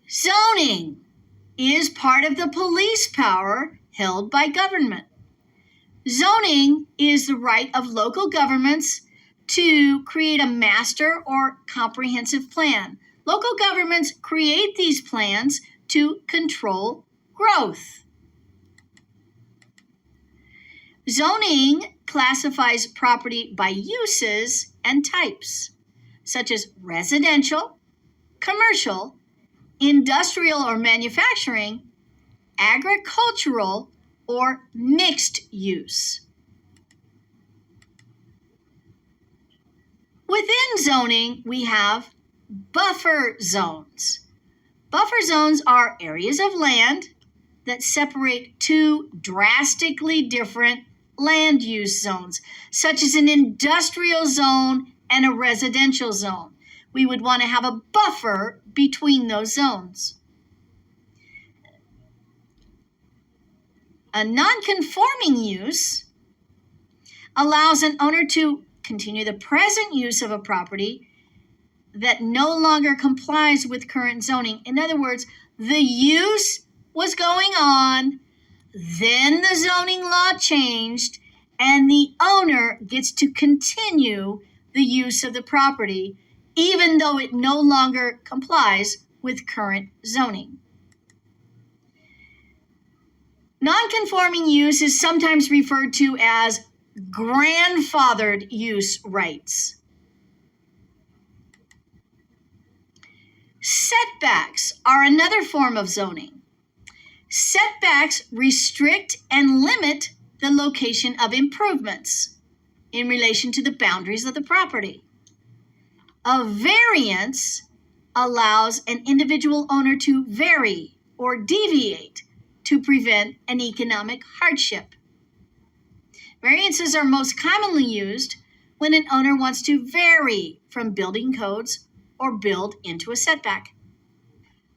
Zoning is part of the police power held by government. Zoning is the right of local governments to create a master or comprehensive plan. Local governments create these plans to control growth. Zoning classifies property by uses and types, such as residential, commercial, industrial or manufacturing, agricultural, or mixed use. Within zoning, we have buffer zones. Buffer zones are areas of land that separate two drastically different land use zones, such as an industrial zone and a residential zone. We would want to have a buffer between those zones. A non-conforming use allows an owner to continue the present use of a property that no longer complies with current zoning. In other words, the use was going on, then the zoning law changed, and the owner gets to continue the use of the property, even though it no longer complies with current zoning. Non-conforming use is sometimes referred to as grandfathered use rights. Setbacks are another form of zoning. Setbacks restrict and limit the location of improvements in relation to the boundaries of the property. A variance allows an individual owner to vary or deviate to prevent an economic hardship. Variances are most commonly used when an owner wants to vary from building codes or build into a setback.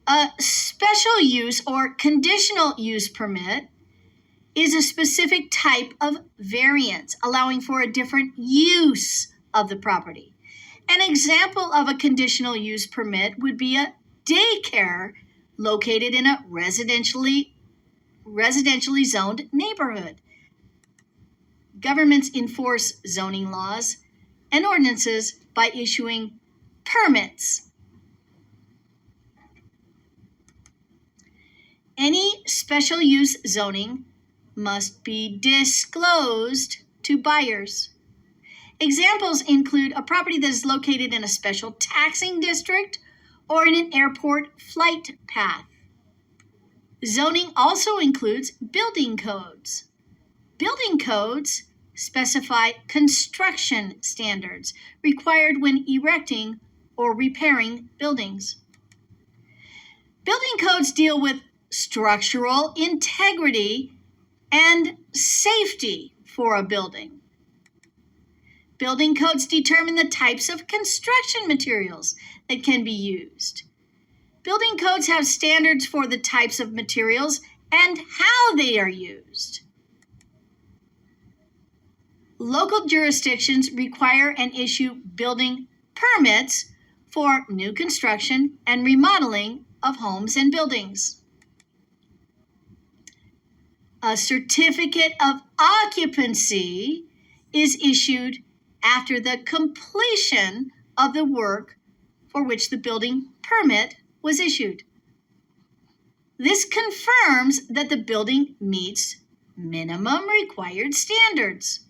A special use or conditional use permit is a specific type of variance, allowing for a different use of the property. An example of a conditional use permit would be a daycare located in a residentially zoned neighborhood. Governments enforce zoning laws and ordinances by issuing permits. Any special use zoning must be disclosed to buyers. Examples include a property that is located in a special taxing district or in an airport flight path. Zoning also includes building codes. Building codes specify construction standards required when erecting or repairing buildings. Building codes deal with structural integrity and safety for a building. Building codes determine the types of construction materials that can be used. Building codes have standards for the types of materials and how they are used. Local jurisdictions require and issue building permits for new construction and remodeling of homes and buildings. A certificate of occupancy is issued after the completion of the work for which the building permit was issued. This confirms that the building meets minimum required standards.